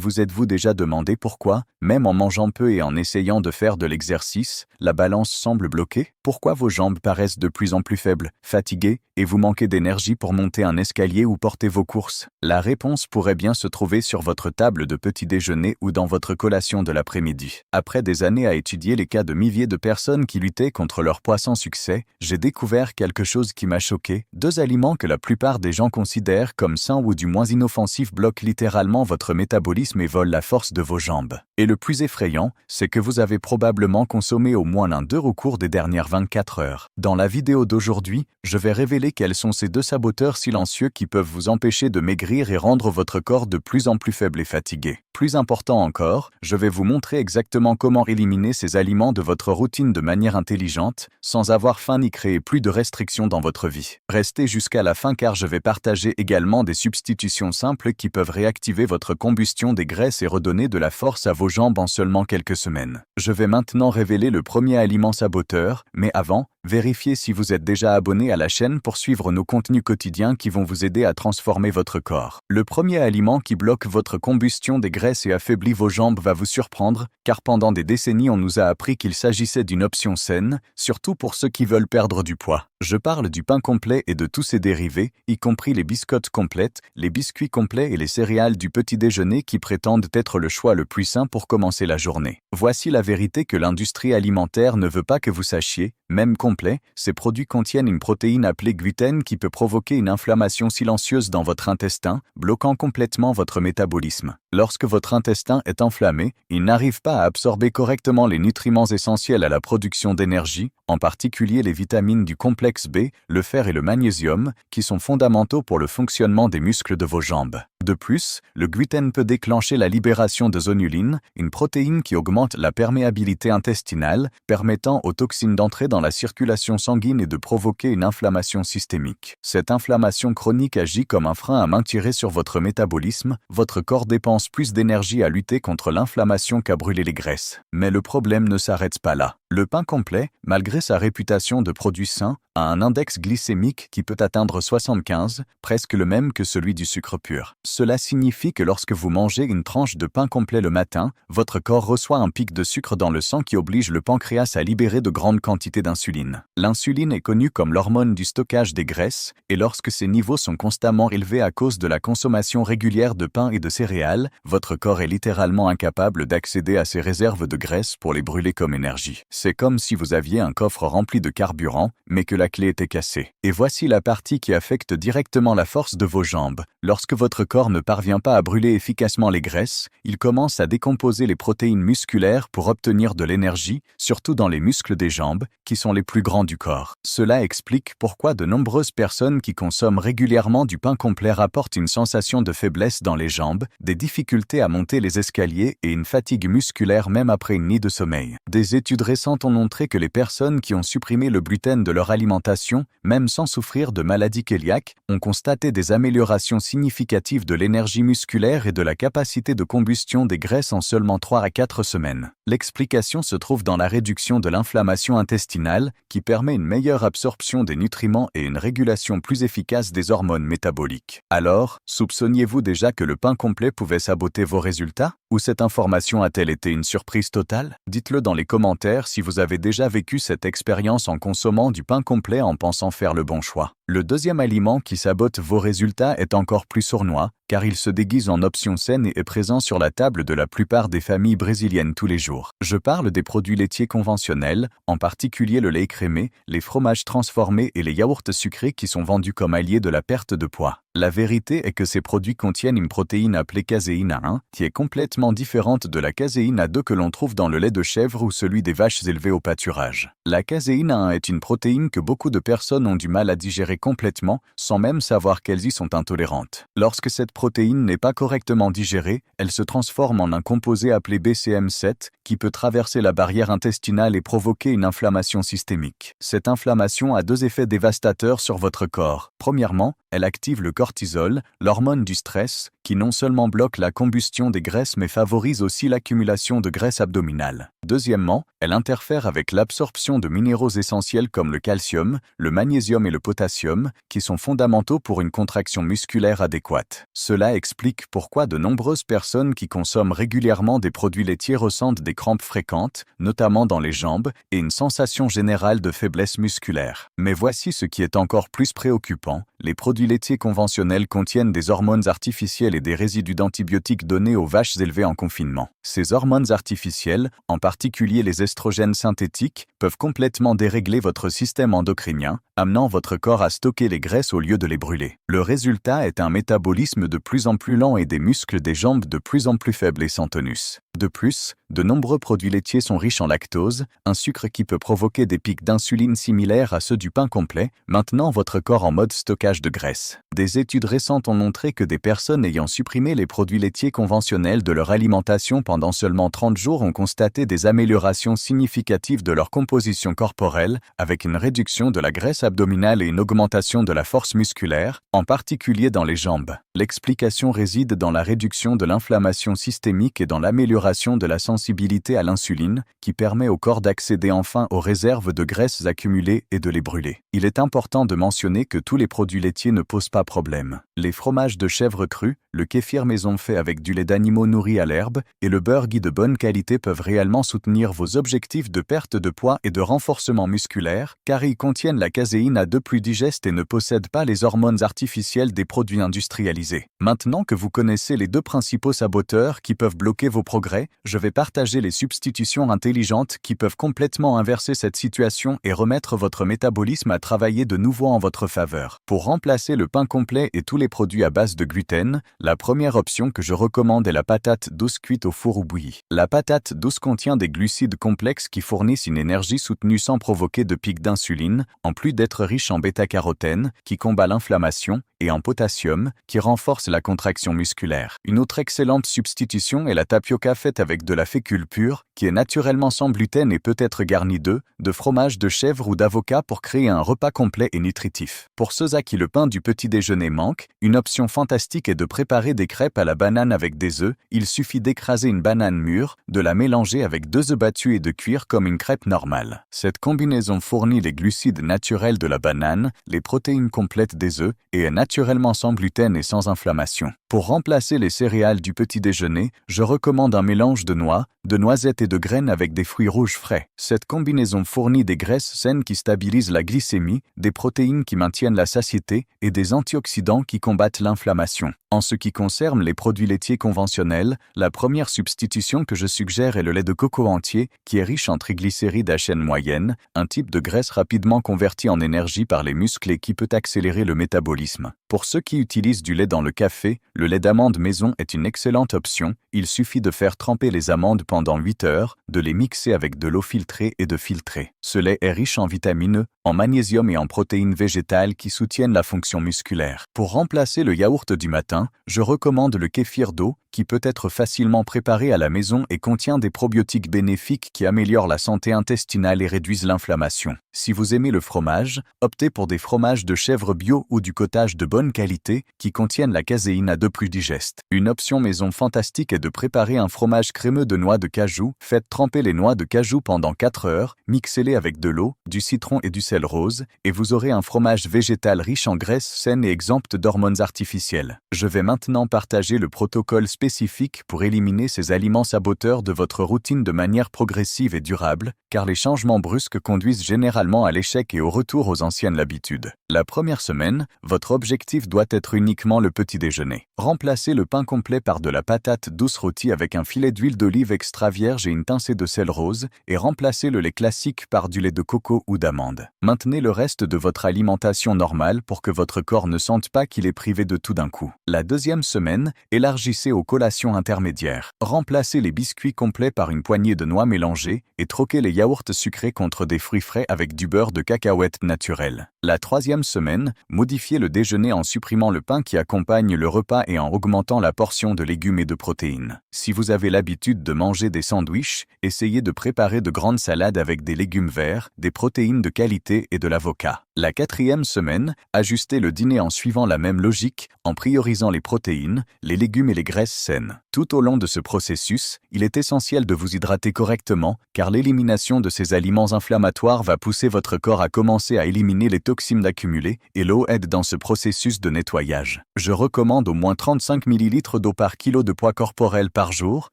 vous êtes-vous déjà demandé pourquoi, même en mangeant peu et en essayant de faire de l'exercice, la balance semble bloquée? Pourquoi vos jambes paraissent de plus en plus faibles, fatiguées, et vous manquez d'énergie pour monter un escalier ou porter vos courses? La réponse pourrait bien se trouver sur votre table de petit déjeuner ou dans votre collation de l'après-midi. Après des années à étudier les cas de milliers de personnes qui luttaient contre leur poids sans succès, j'ai découvert quelque chose qui m'a choqué. 2 aliments que la plupart des gens considèrent comme sains ou du moins inoffensifs bloquent littéralement votre métabolisme et volent la force de vos jambes. Et le plus effrayant, c'est que vous avez probablement consommé au moins l'un d'eux au cours des dernières 24 heures. Dans la vidéo d'aujourd'hui, je vais révéler quels sont ces 2 saboteurs silencieux qui peuvent vous empêcher de maigrir et rendre votre corps de plus en plus faible et fatigué. Plus important encore, je vais vous montrer exactement comment éliminer ces aliments de votre routine de manière intelligente, sans avoir faim ni créer plus de restrictions dans votre vie. Restez jusqu'à la fin car je vais partager également des substitutions simples qui peuvent réactiver votre combustion des graisses et redonner de la force à vos jambes en seulement quelques semaines. Je vais maintenant révéler le premier aliment saboteur, mais avant, vérifiez si vous êtes déjà abonné à la chaîne pour suivre nos contenus quotidiens qui vont vous aider à transformer votre corps. Le premier aliment qui bloque votre combustion des graisses et affaiblit vos jambes va vous surprendre, car pendant des décennies on nous a appris qu'il s'agissait d'une option saine, surtout pour ceux qui veulent perdre du poids. Je parle du pain complet et de tous ses dérivés, y compris les biscottes complètes, les biscuits complets et les céréales du petit déjeuner qui prétendent être le choix le plus sain pour commencer la journée. Voici la vérité que l'industrie alimentaire ne veut pas que vous sachiez, même complet, ces produits contiennent une protéine appelée gluten qui peut provoquer une inflammation silencieuse dans votre intestin, bloquant complètement votre métabolisme. Lorsque votre intestin est enflammé, il n'arrive pas à absorber correctement les nutriments essentiels à la production d'énergie, en particulier les vitamines du complexe B, le fer et le magnésium, qui sont fondamentaux pour le fonctionnement des muscles de vos jambes. De plus, le gluten peut déclencher la libération de zonulines, une protéine qui augmente la perméabilité intestinale, permettant aux toxines d'entrer dans la circulation sanguine et de provoquer une inflammation systémique. Cette inflammation chronique agit comme un frein à main tiré sur votre métabolisme, votre corps dépense plus d'énergie à lutter contre l'inflammation qu'à brûler les graisses. Mais le problème ne s'arrête pas là. Le pain complet, malgré sa réputation de produit sain, a un index glycémique qui peut atteindre 75, presque le même que celui du sucre pur. Cela signifie que lorsque vous mangez une tranche de pain complet le matin, votre corps reçoit un pic de sucre dans le sang qui oblige le pancréas à libérer de grandes quantités d'insuline. L'insuline est connue comme l'hormone du stockage des graisses, et lorsque ces niveaux sont constamment élevés à cause de la consommation régulière de pain et de céréales, votre corps est littéralement incapable d'accéder à ces réserves de graisse pour les brûler comme énergie. C'est comme si vous aviez un coffre rempli de carburant, mais que la clé était cassée. Et voici la partie qui affecte directement la force de vos jambes. Lorsque votre corps ne parvient pas à brûler efficacement les graisses, il commence à décomposer les protéines musculaires pour obtenir de l'énergie, surtout dans les muscles des jambes, qui sont les plus grands du corps. Cela explique pourquoi de nombreuses personnes qui consomment régulièrement du pain complet rapportent une sensation de faiblesse dans les jambes, des difficultés à monter les escaliers et une fatigue musculaire même après une nuit de sommeil. Des études récentes ont montré que les personnes qui ont supprimé le gluten de leur alimentation, même sans souffrir de maladie cœliaque, ont constaté des améliorations significatives de l'énergie musculaire et de la capacité de combustion des graisses en seulement 3 à 4 semaines. L'explication se trouve dans la réduction de l'inflammation intestinale, qui permet une meilleure absorption des nutriments et une régulation plus efficace des hormones métaboliques. Alors, soupçonniez-vous déjà que le pain complet pouvait saboter vos résultats? Ou cette information a-t-elle été une surprise totale? Dites-le dans les commentaires si vous avez déjà vécu cette expérience en consommant du pain complet en pensant faire le bon choix. Le deuxième aliment qui sabote vos résultats est encore plus sournois, car il se déguise en option saine et est présent sur la table de la plupart des familles brésiliennes tous les jours. Je parle des produits laitiers conventionnels, en particulier le lait écrémé, les fromages transformés et les yaourts sucrés qui sont vendus comme alliés de la perte de poids. La vérité est que ces produits contiennent une protéine appelée caséine A1, qui est complètement différente de la caséine A2 que l'on trouve dans le lait de chèvre ou celui des vaches élevées au pâturage. La caséine A1 est une protéine que beaucoup de personnes ont du mal à digérer complètement, sans même savoir qu'elles y sont intolérantes. Lorsque cette protéine n'est pas correctement digérée, elle se transforme en un composé appelé BCM7, qui peut traverser la barrière intestinale et provoquer une inflammation systémique. Cette inflammation a 2 effets dévastateurs sur votre corps. Premièrement, elle active le cortisol, l'hormone du stress, qui non seulement bloque la combustion des graisses mais favorise aussi l'accumulation de graisse abdominale. Deuxièmement, elle interfère avec l'absorption de minéraux essentiels comme le calcium, le magnésium et le potassium, qui sont fondamentaux pour une contraction musculaire adéquate. Cela explique pourquoi de nombreuses personnes qui consomment régulièrement des produits laitiers ressentent des crampes fréquentes, notamment dans les jambes, et une sensation générale de faiblesse musculaire. Mais voici ce qui est encore plus préoccupant. Les produits laitiers conventionnels contiennent des hormones artificielles et des résidus d'antibiotiques donnés aux vaches élevées en confinement. Ces hormones artificielles, en particulier les estrogènes synthétiques, peuvent complètement dérégler votre système endocrinien, amenant votre corps à stocker les graisses au lieu de les brûler. Le résultat est un métabolisme de plus en plus lent et des muscles des jambes de plus en plus faibles et sans tonus. De plus, de nombreux produits laitiers sont riches en lactose, un sucre qui peut provoquer des pics d'insuline similaires à ceux du pain complet, maintenant votre corps en mode stockage de graisse. Des études récentes ont montré que des personnes ayant supprimé les produits laitiers conventionnels de leur alimentation pendant seulement 30 jours ont constaté des améliorations significatives de leur composition corporelle, avec une réduction de la graisse abdominale et une augmentation de la force musculaire, en particulier dans les jambes. L'explication réside dans la réduction de l'inflammation systémique et dans l'amélioration de la sensibilité à l'insuline, qui permet au corps d'accéder enfin aux réserves de graisses accumulées et de les brûler. Il est important de mentionner que tous les produits laitiers ne posent pas problème. Les fromages de chèvre crus, le kéfir maison fait avec du lait d'animaux nourris à l'herbe et le beurre ghee de bonne qualité peuvent réellement soutenir vos objectifs de perte de poids et de renforcement musculaire, car ils contiennent la caséine à 2 plus digeste et ne possèdent pas les hormones artificielles des produits industrialisés. Maintenant que vous connaissez les 2 principaux saboteurs qui peuvent bloquer vos progrès, je vais partager les substitutions intelligentes qui peuvent complètement inverser cette situation et remettre votre métabolisme à travailler de nouveau en votre faveur. Pour remplacer le pain complet et tous les produits à base de gluten, la première option que je recommande est la patate douce cuite au four ou bouillie. La patate douce contient des glucides complexes qui fournissent une énergie soutenue sans provoquer de pic d'insuline, en plus d'être riche en bêta-carotène, qui combat l'inflammation, et en potassium, qui renforce la contraction musculaire. Une autre excellente substitution est la tapioca faite avec de la fécule pure, qui est naturellement sans gluten et peut être garnie de fromage de chèvre ou d'avocat pour créer un repas complet et nutritif. Pour ceux à qui le pain du petit déjeuner manque, une option fantastique est de préparer des crêpes à la banane avec des œufs. Il suffit d'écraser une banane mûre, de la mélanger avec 2 œufs battus et de cuire comme une crêpe normale. Cette combinaison fournit les glucides naturels de la banane, les protéines complètes des œufs et est naturellement sans gluten et sans inflammation. Pour remplacer les céréales du petit déjeuner, je recommande un mélange de noix, de noisettes et de graines avec des fruits rouges frais. Cette combinaison fournit des graisses saines qui stabilisent la glycémie, des protéines qui maintiennent la satiété et des antioxydants qui combattent l'inflammation. En ce qui concerne les produits laitiers conventionnels, la première substitution que je suggère est le lait de coco entier, qui est riche en triglycérides à chaîne moyenne, un type de graisse rapidement converti en énergie par les muscles et qui peut accélérer le métabolisme. Pour ceux qui utilisent du lait dans le café, le lait d'amande maison est une excellente option. Il suffit de faire tremper les amandes pendant 8 heures, de les mixer avec de l'eau filtrée et de filtrer. Ce lait est riche en vitamines E, en magnésium et en protéines végétales qui soutiennent la fonction musculaire. Pour remplacer le yaourt du matin, je recommande le kéfir d'eau, qui peut être facilement préparé à la maison et contient des probiotiques bénéfiques qui améliorent la santé intestinale et réduisent l'inflammation. Si vous aimez le fromage, optez pour des fromages de chèvre bio ou du cottage de bonne qualité qui contiennent la caséine à 2 plus digeste. Une option maison fantastique est de préparer un fromage crémeux de noix de cajou. Faites tremper les noix de cajou pendant 4 heures, mixez-les avec de l'eau, du citron et du sel rose, et vous aurez un fromage végétal riche en graisses saines et exemptes d'hormones artificielles. Je vais maintenant partager le protocole spécifique pour éliminer ces aliments saboteurs de votre routine de manière progressive et durable, car les changements brusques conduisent généralement à l'échec et au retour aux anciennes habitudes. La première semaine, votre objectif doit être uniquement le petit déjeuner. Remplacez le pain complet par de la patate douce rôtie avec un filet d'huile d'olive extra vierge et une pincée de sel rose, et remplacez le lait classique par du lait de coco ou d'amande. Maintenez le reste de votre alimentation normale pour que votre corps ne sente pas qu'il est privé de tout d'un coup. La deuxième semaine, élargissez aux collations intermédiaires. Remplacez les biscuits complets par une poignée de noix mélangées et troquez les yaourts sucrés contre des fruits frais avec du beurre de cacahuète naturel. La troisième semaine, modifiez le déjeuner en supprimant le pain qui accompagne le repas et en augmentant la portion de légumes et de protéines. Si vous avez l'habitude de manger des sandwichs, essayez de préparer de grandes salades avec des légumes verts, des protéines de qualité et de l'avocat. La quatrième semaine, ajustez le dîner en suivant la même logique, en priorisant les protéines, les légumes et les graisses saines. Tout au long de ce processus, il est essentiel de vous hydrater correctement, car l'élimination de ces aliments inflammatoires va pousser votre corps à commencer à éliminer les toxines accumulées, et l'eau aide dans ce processus de nettoyage. Je recommande au moins 35 ml d'eau par kilo de poids corporel par jour,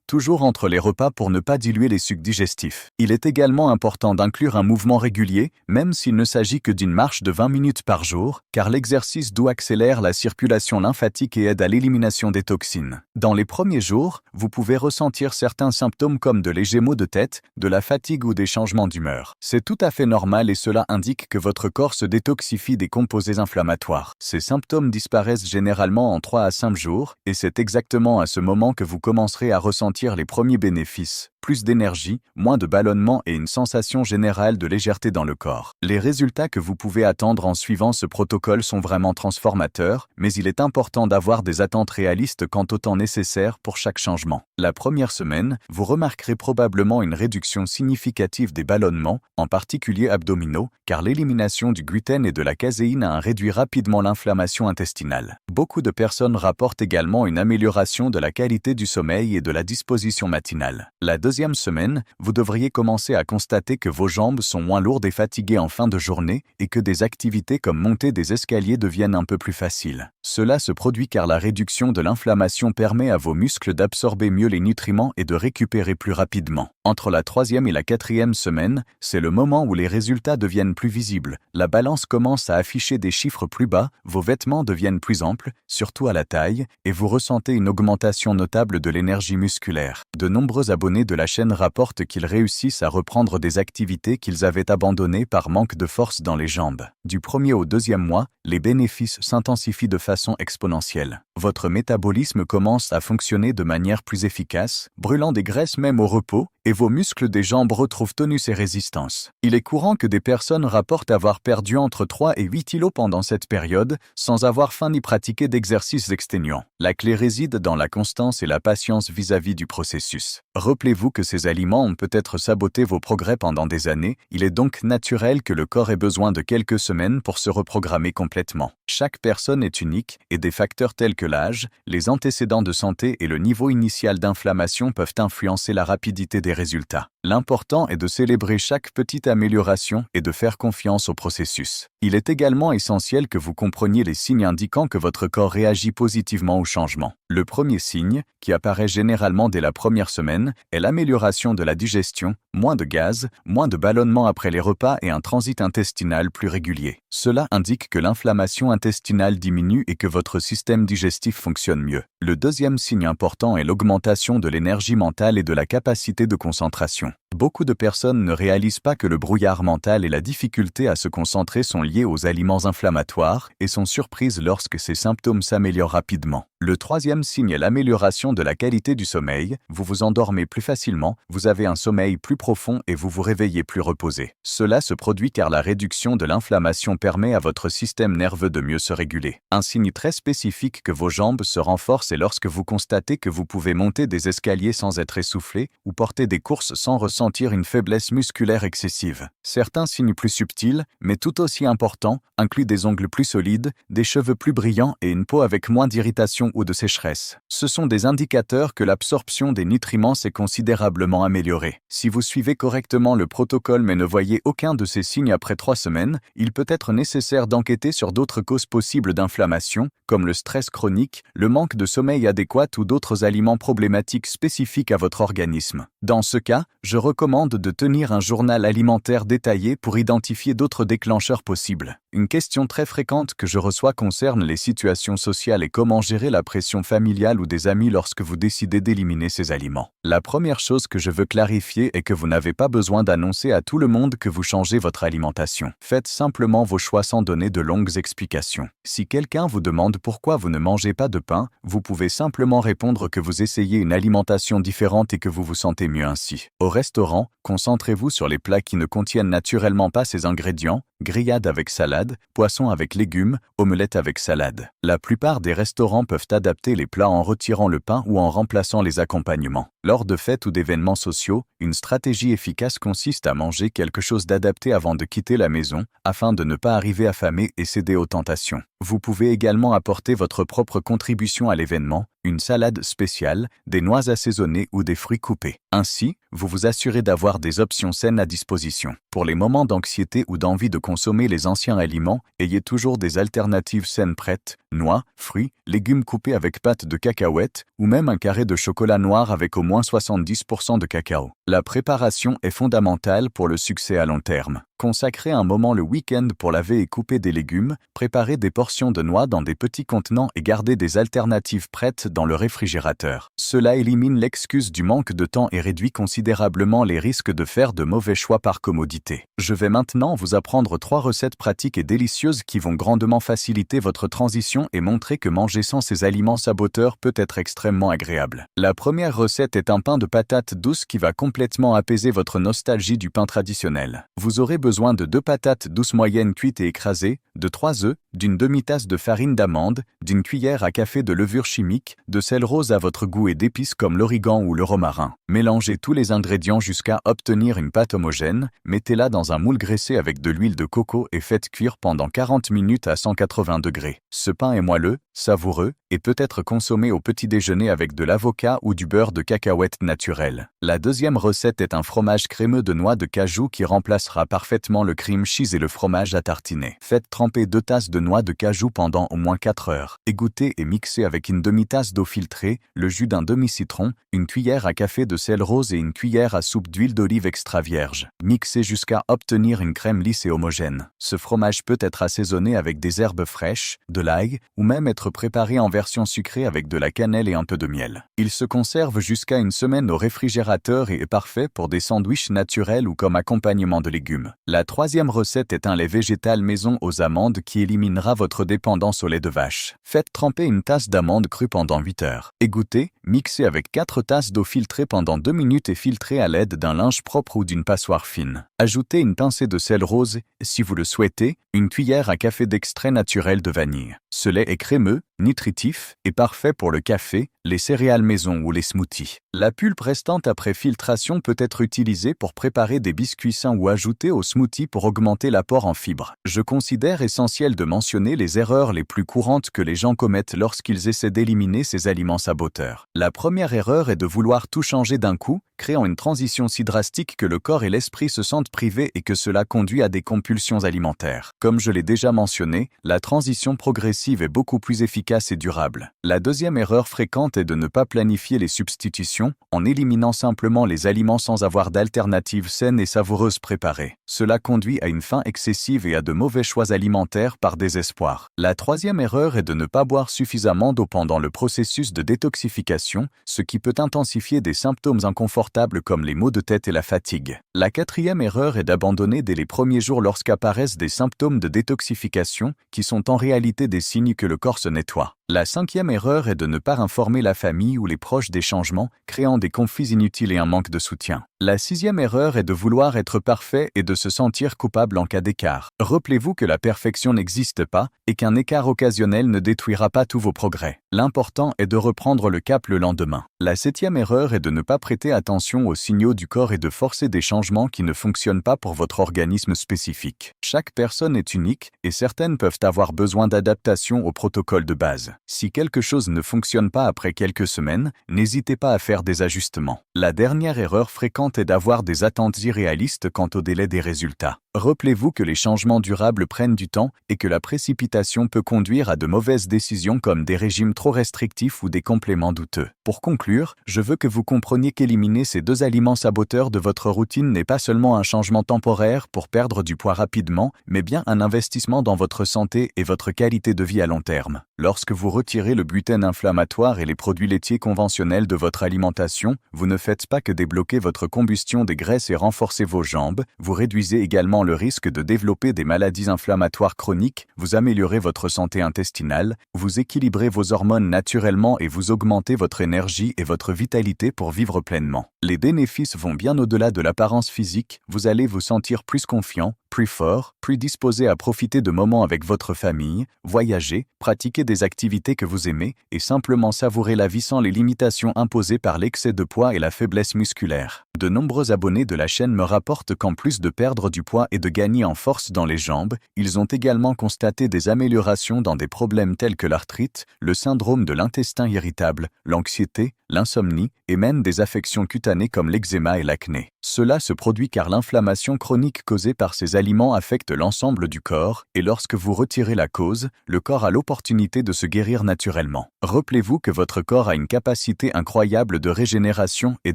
toujours entre les repas pour ne pas diluer les sucs digestifs. Il est également important d'inclure un mouvement régulier, même s'il ne s'agit que d'une marche de 20 minutes par jour, car l'exercice doux accélère la circulation lymphatique et aide à l'élimination des toxines. Dans les premiers jours, vous pouvez ressentir certains symptômes comme de légers maux de tête, de la fatigue ou des changements d'humeur. C'est tout à fait normal et cela indique que votre corps se détoxifie des composés inflammatoires. Ces symptômes disparaissent généralement en 3 à 5 jours et c'est exactement à ce moment que vous commencerez à ressentir les premiers bénéfices. Plus d'énergie, moins de ballonnement et une sensation générale de légèreté dans le corps. Les résultats que vous pouvez attendre en suivant ce protocole sont vraiment transformateurs, mais il est important d'avoir des attentes réalistes quant au temps nécessaire pour chaque changement. La première semaine, vous remarquerez probablement une réduction significative des ballonnements, en particulier abdominaux, car l'élimination du gluten et de la caséine a réduit rapidement l'inflammation intestinale. Beaucoup de personnes rapportent également une amélioration de la qualité du sommeil et de la disposition matinale. La deuxième semaine, vous devriez commencer à constater que vos jambes sont moins lourdes et fatiguées en fin de journée et que des activités comme monter des escaliers deviennent un peu plus faciles. Cela se produit car la réduction de l'inflammation permet à vos muscles d'absorber mieux les nutriments et de récupérer plus rapidement. Entre la troisième et la quatrième semaine, c'est le moment où les résultats deviennent plus visibles. La balance commence à afficher des chiffres plus bas, vos vêtements deviennent plus amples, surtout à la taille, et vous ressentez une augmentation notable de l'énergie musculaire. De nombreux abonnés de la chaîne rapportent qu'ils réussissent à reprendre des activités qu'ils avaient abandonnées par manque de force dans les jambes. Du premier au deuxième mois, les bénéfices s'intensifient de façon exponentielle. Votre métabolisme commence à fonctionner de manière plus efficace, brûlant des graisses même au repos, et vos muscles des jambes retrouvent tonus et résistance. Il est courant que des personnes rapportent avoir perdu entre 3 et 8 kilos pendant cette période, sans avoir faim ni pratiqué d'exercices exténuants. La clé réside dans la constance et la patience vis-à-vis du processus. Rappelez-vous que ces aliments ont peut-être saboté vos progrès pendant des années, il est donc naturel que le corps ait besoin de quelques semaines pour se reprogrammer complètement. Chaque personne est unique, et des facteurs tels que l'âge, les antécédents de santé et le niveau initial d'inflammation peuvent influencer la rapidité des résultats. L'important est de célébrer chaque petite amélioration et de faire confiance au processus. Il est également essentiel que vous compreniez les signes indiquant que votre corps réagit positivement au changement. Le premier signe, qui apparaît généralement dès la première semaine, est l'amélioration de la digestion, moins de gaz, moins de ballonnement après les repas et un transit intestinal plus régulier. Cela indique que l'inflammation intestinale diminue et que votre système digestif fonctionne mieux. Le deuxième signe important est l'augmentation de l'énergie mentale et de la capacité de concentration. Beaucoup de personnes ne réalisent pas que le brouillard mental et la difficulté à se concentrer sont liés aux aliments inflammatoires et sont surprises lorsque ces symptômes s'améliorent rapidement. Le troisième signe est l'amélioration de la qualité du sommeil. Vous vous endormez plus facilement, vous avez un sommeil plus profond et vous vous réveillez plus reposé. Cela se produit car la réduction de l'inflammation permet à votre système nerveux de mieux se réguler. Un signe très spécifique que vos jambes se renforcent est lorsque vous constatez que vous pouvez monter des escaliers sans être essoufflé ou porter des courses sans ressentir une faiblesse musculaire excessive. Certains signes plus subtils, mais tout aussi importants, incluent des ongles plus solides, des cheveux plus brillants et une peau avec moins d'irritation ou de sécheresse. Ce sont des indicateurs que l'absorption des nutriments s'est considérablement améliorée. Si vous suivez correctement le protocole mais ne voyez aucun de ces signes après 3 semaines, il peut être nécessaire d'enquêter sur d'autres causes possibles d'inflammation, comme le stress chronique, le manque de sommeil adéquat ou d'autres aliments problématiques spécifiques à votre organisme. Dans ce cas, je recommande de tenir un journal alimentaire détaillé pour identifier d'autres déclencheurs possibles. Une question très fréquente que je reçois concerne les situations sociales et comment gérer la pression familiale ou des amis lorsque vous décidez d'éliminer ces aliments. La première chose que je veux clarifier est que vous n'avez pas besoin d'annoncer à tout le monde que vous changez votre alimentation. Faites simplement vos choix sans donner de longues explications. Si quelqu'un vous demande pourquoi vous ne mangez pas de pain, vous pouvez simplement répondre que vous essayez une alimentation différente et que vous vous sentez mieux ainsi. Au restaurant, concentrez-vous sur les plats qui ne contiennent naturellement pas ces ingrédients, grillade avec salade, poisson avec légumes, omelette avec salade. La plupart des restaurants peuvent adapter les plats en retirant le pain ou en remplaçant les accompagnements. Lors de fêtes ou d'événements sociaux, une stratégie efficace consiste à manger quelque chose d'adapté avant de quitter la maison, afin de ne pas arriver affamé et céder aux tentations. Vous pouvez également apporter votre propre contribution à l'événement, une salade spéciale, des noix assaisonnées ou des fruits coupés. Ainsi, vous vous assurez d'avoir des options saines à disposition. Pour les moments d'anxiété ou d'envie de consommer les anciens aliments, ayez toujours des alternatives saines prêtes, noix, fruits, légumes coupés avec pâte de cacahuètes ou même un carré de chocolat noir avec au moins 70% de cacao. La préparation est fondamentale pour le succès à long terme. Consacrez un moment le week-end pour laver et couper des légumes, préparez des portions de noix dans des petits contenants et gardez des alternatives prêtes dans le réfrigérateur. Cela élimine l'excuse du manque de temps et réduit considérablement les risques de faire de mauvais choix par commodité. Je vais maintenant vous apprendre 3 recettes pratiques et délicieuses qui vont grandement faciliter votre transition et montrer que manger sans ces aliments saboteurs peut être extrêmement agréable. La première recette est un pain de patates douces qui va complètement apaiser votre nostalgie du pain traditionnel. Vous aurez besoin de 2 patates douces moyennes cuites et écrasées, de 3 œufs, d'une demi-tasse de farine d'amande, d'une cuillère à café de levure chimique, de sel rose à votre goût et d'épices comme l'origan ou le romarin. Mélangez tous les ingrédients jusqu'à obtenir une pâte homogène, mettez-la dans un moule graissé avec de l'huile de coco et faites cuire pendant 40 minutes à 180 degrés. Ce pain est moelleux, savoureux et peut être consommé au petit déjeuner avec de l'avocat ou du beurre de cacahuète naturel. La deuxième recette est un fromage crémeux de noix de cajou qui remplacera parfaitement le cream cheese et le fromage à tartiner. Faites tremper 2 tasses de noix de cajou pendant au moins 4 heures. Égouttez et mixez avec une demi-tasse d'eau filtrée, le jus d'un demi-citron, une cuillère à café de sel rose et une cuillère à soupe d'huile d'olive extra vierge. Mixez jusqu'à obtenir une crème lisse et homogène. Ce fromage peut être assaisonné avec des herbes fraîches, de l'ail ou même être préparé en version sucrée avec de la cannelle et un peu de miel. Il se conserve jusqu'à une semaine au réfrigérateur et est parfait pour des sandwichs naturels ou comme accompagnement de légumes. La troisième recette est un lait végétal maison aux amandes qui éliminera votre dépendance au lait de vache. Faites tremper une tasse d'amandes crues pendant 8 heures. Égouttez, mixez avec 4 tasses d'eau filtrée pendant 2 minutes et filtrez à l'aide d'un linge propre ou d'une passoire fine. Ajoutez une pincée de sel rose, si vous le souhaitez, une cuillère à café d'extrait naturel de vanille. Ce lait est crémeux, nutritif et parfait pour le café, les céréales maison ou les smoothies. La pulpe restante après filtration peut être utilisée pour préparer des biscuits sains ou ajoutée au smoothie pour augmenter l'apport en fibres. Je considère essentiel de mentionner les erreurs les plus courantes que les gens commettent lorsqu'ils essaient d'éliminer ces aliments saboteurs. La première erreur est de vouloir tout changer d'un coup, créant une transition si drastique que le corps et l'esprit se sentent privés et que cela conduit à des compulsions alimentaires. Comme je l'ai déjà mentionné, la transition progressive est beaucoup plus efficace et durable. La deuxième erreur fréquente est de ne pas planifier les substitutions, en éliminant simplement les aliments sans avoir d'alternatives saines et savoureuses préparées. Cela conduit à une faim excessive et à de mauvais choix alimentaires par désespoir. La troisième erreur est de ne pas boire suffisamment d'eau pendant le processus de détoxification, ce qui peut intensifier des symptômes inconfortables comme les maux de tête et la fatigue. La quatrième erreur est d'abandonner dès les premiers jours lorsqu'apparaissent des symptômes de détoxification, qui sont en réalité des signes que le corps se nettoie. La cinquième erreur est de ne pas informer la famille ou les proches des changements, créant des conflits inutiles et un manque de soutien. La sixième erreur est de vouloir être parfait et de se sentir coupable en cas d'écart. Rappelez-vous que la perfection n'existe pas et qu'un écart occasionnel ne détruira pas tous vos progrès. L'important est de reprendre le cap le lendemain. La septième erreur est de ne pas prêter attention aux signaux du corps et de forcer des changements qui ne fonctionnent pas pour votre organisme spécifique. Chaque personne est unique et certaines peuvent avoir besoin d'adaptation au protocole de base. Si quelque chose ne fonctionne pas après quelques semaines, n'hésitez pas à faire des ajustements. La dernière erreur fréquente est d'avoir des attentes irréalistes quant au délai des résultats. Rappelez-vous que les changements durables prennent du temps et que la précipitation peut conduire à de mauvaises décisions comme des régimes trop restrictifs ou des compléments douteux. Pour conclure, je veux que vous compreniez qu'éliminer ces 2 aliments saboteurs de votre routine n'est pas seulement un changement temporaire pour perdre du poids rapidement, mais bien un investissement dans votre santé et votre qualité de vie à long terme. Lorsque vous retirez le gluten inflammatoire et les produits laitiers conventionnels de votre alimentation, vous ne faites pas que débloquer votre combustion des graisses et renforcer vos jambes, vous réduisez également le risque de développer des maladies inflammatoires chroniques, vous améliorez votre santé intestinale, vous équilibrez vos hormones naturellement et vous augmentez votre énergie et votre vitalité pour vivre pleinement. Les bénéfices vont bien au-delà de l'apparence physique, vous allez vous sentir plus confiant, plus fort, plus disposé à profiter de moments avec votre famille, voyager, pratiquer des activités que vous aimez et simplement savourer la vie sans les limitations imposées par l'excès de poids et la faiblesse musculaire. De nombreux abonnés de la chaîne me rapportent qu'en plus de perdre du poids et de gagner en force dans les jambes, ils ont également constaté des améliorations dans des problèmes tels que l'arthrite, le syndrome de l'intestin irritable, l'anxiété, l'insomnie et même des affections cutanées comme l'eczéma et l'acné. Cela se produit car l'inflammation chronique causée par ces aliments affecte l'ensemble du corps et lorsque vous retirez la cause, le corps a l'opportunité de se guérir naturellement. Rappelez-vous que votre corps a une capacité incroyable de régénération et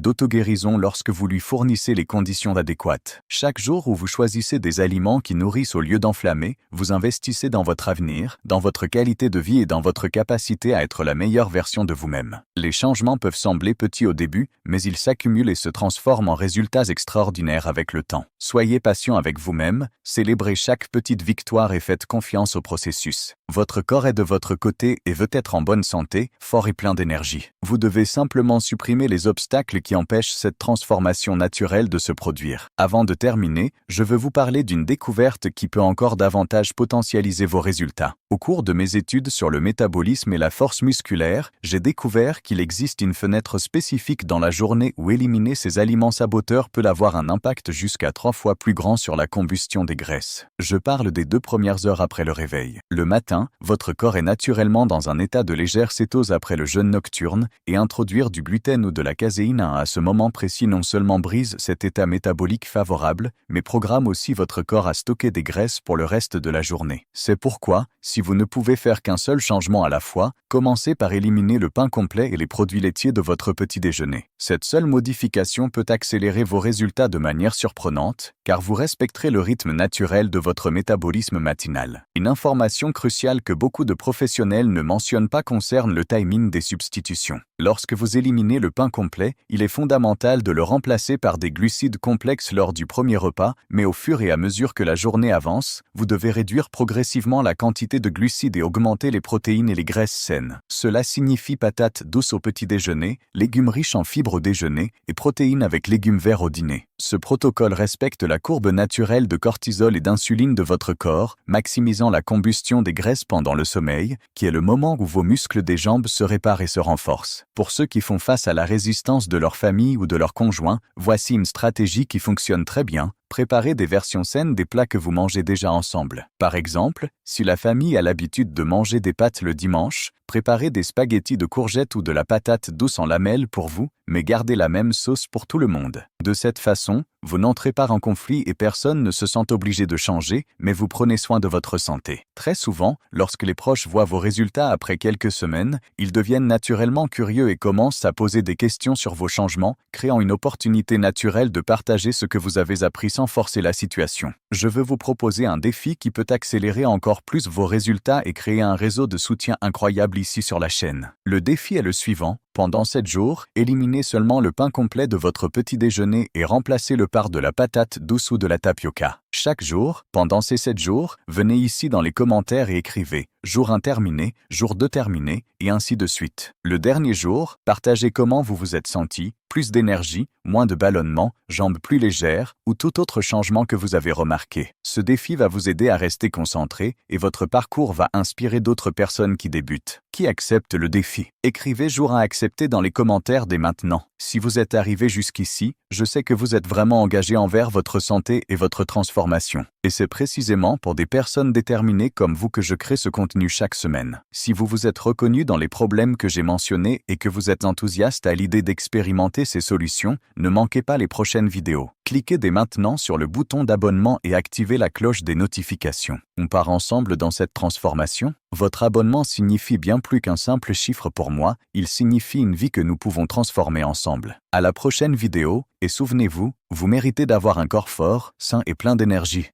d'auto-guérison lorsque vous lui fournissez les conditions adéquates. Chaque jour où vous choisissez des aliments qui nourrissent au lieu d'enflammer, vous investissez dans votre avenir, dans votre qualité de vie et dans votre capacité à être la meilleure version de vous-même. Les changements peuvent sembler petits au début, mais ils s'accumulent et se transforment en résultats extraordinaires avec le temps. Soyez patient avec vous-même, célébrez chaque petite victoire et faites confiance au processus. Votre corps est de votre côté et veut être en bonne santé, fort et plein d'énergie. Vous devez simplement supprimer les obstacles qui empêchent cette transformation naturelle de se produire. Avant de terminer, je veux vous parler d'une découverte qui peut encore davantage potentialiser vos résultats. Au cours de mes études sur le métabolisme et la force musculaire, j'ai découvert qu'il existe une fenêtre spécifique dans la journée où éliminer ces aliments saboteurs peut avoir un impact jusqu'à 3 fois plus grand sur la combustion des graisses. Je parle des 2 premières heures après le réveil. Le matin, votre corps est naturellement dans un état de légère cétose après le jeûne nocturne et introduire du gluten ou de la caséine à ce moment précis non seulement brise cet état métabolique favorable, mais programme aussi votre corps à stocker des graisses pour le reste de la journée. C'est pourquoi, si vous ne pouvez faire qu'un seul changement à la fois, commencez par éliminer le pain complet et les produits laitiers de votre petit déjeuner. Cette seule modification peut accélérer vos résultats de manière surprenante, car vous respecterez le rythme naturel de votre métabolisme matinal. Une information cruciale que beaucoup de professionnels ne mentionnent pas concerne le timing des substitutions. Lorsque vous éliminez le pain complet, il est fondamental de le remplacer par des glucides complexes lors du premier repas, mais au fur et à mesure que la journée avance, vous devez réduire progressivement la quantité de glucides et augmenter les protéines et les graisses saines. Cela signifie patates douces au petit déjeuner, légumes riches en fibres au déjeuner et protéines avec légumes verts au dîner. Ce protocole respecte la courbe naturelle de cortisol et d'insuline de votre corps, maximisant la combustion des graisses pendant le sommeil, qui est le moment où vos muscles des jambes se réparent et se renforcent. Pour ceux qui font face à la résistance de leur famille ou de leur conjoint, voici une stratégie qui fonctionne très bien. Préparez des versions saines des plats que vous mangez déjà ensemble. Par exemple, si la famille a l'habitude de manger des pâtes le dimanche, préparez des spaghettis de courgettes ou de la patate douce en lamelles pour vous, mais gardez la même sauce pour tout le monde. De cette façon, vous n'entrez pas en conflit et personne ne se sent obligé de changer, mais vous prenez soin de votre santé. Très souvent, lorsque les proches voient vos résultats après quelques semaines, ils deviennent naturellement curieux et commencent à poser des questions sur vos changements, créant une opportunité naturelle de partager ce que vous avez appris sans forcer la situation. Je veux vous proposer un défi qui peut accélérer encore plus vos résultats et créer un réseau de soutien incroyable ici sur la chaîne. Le défi est le suivant. Pendant 7 jours, éliminez seulement le pain complet de votre petit déjeuner et remplacez-le par de la patate douce ou de la tapioca. Chaque jour, pendant ces 7 jours, venez ici dans les commentaires et écrivez « jour 1 terminé »,« jour 2 terminé » et ainsi de suite. Le dernier jour, partagez comment vous vous êtes senti, plus d'énergie, moins de ballonnement, jambes plus légères ou tout autre changement que vous avez remarqué. Ce défi va vous aider à rester concentré et votre parcours va inspirer d'autres personnes qui débutent. Qui accepte le défi? Écrivez jour 1 accepté dans les commentaires dès maintenant. Si vous êtes arrivé jusqu'ici, je sais que vous êtes vraiment engagé envers votre santé et votre transformation. Et c'est précisément pour des personnes déterminées comme vous que je crée ce contenu chaque semaine. Si vous vous êtes reconnu dans les problèmes que j'ai mentionnés et que vous êtes enthousiaste à l'idée d'expérimenter ces solutions, ne manquez pas les prochaines vidéos. Cliquez dès maintenant sur le bouton d'abonnement et activez la cloche des notifications. On part ensemble dans cette transformation? Votre abonnement signifie bien plus qu'un simple chiffre pour moi, il signifie une vie que nous pouvons transformer ensemble. À la prochaine vidéo, et souvenez-vous, vous méritez d'avoir un corps fort, sain et plein d'énergie.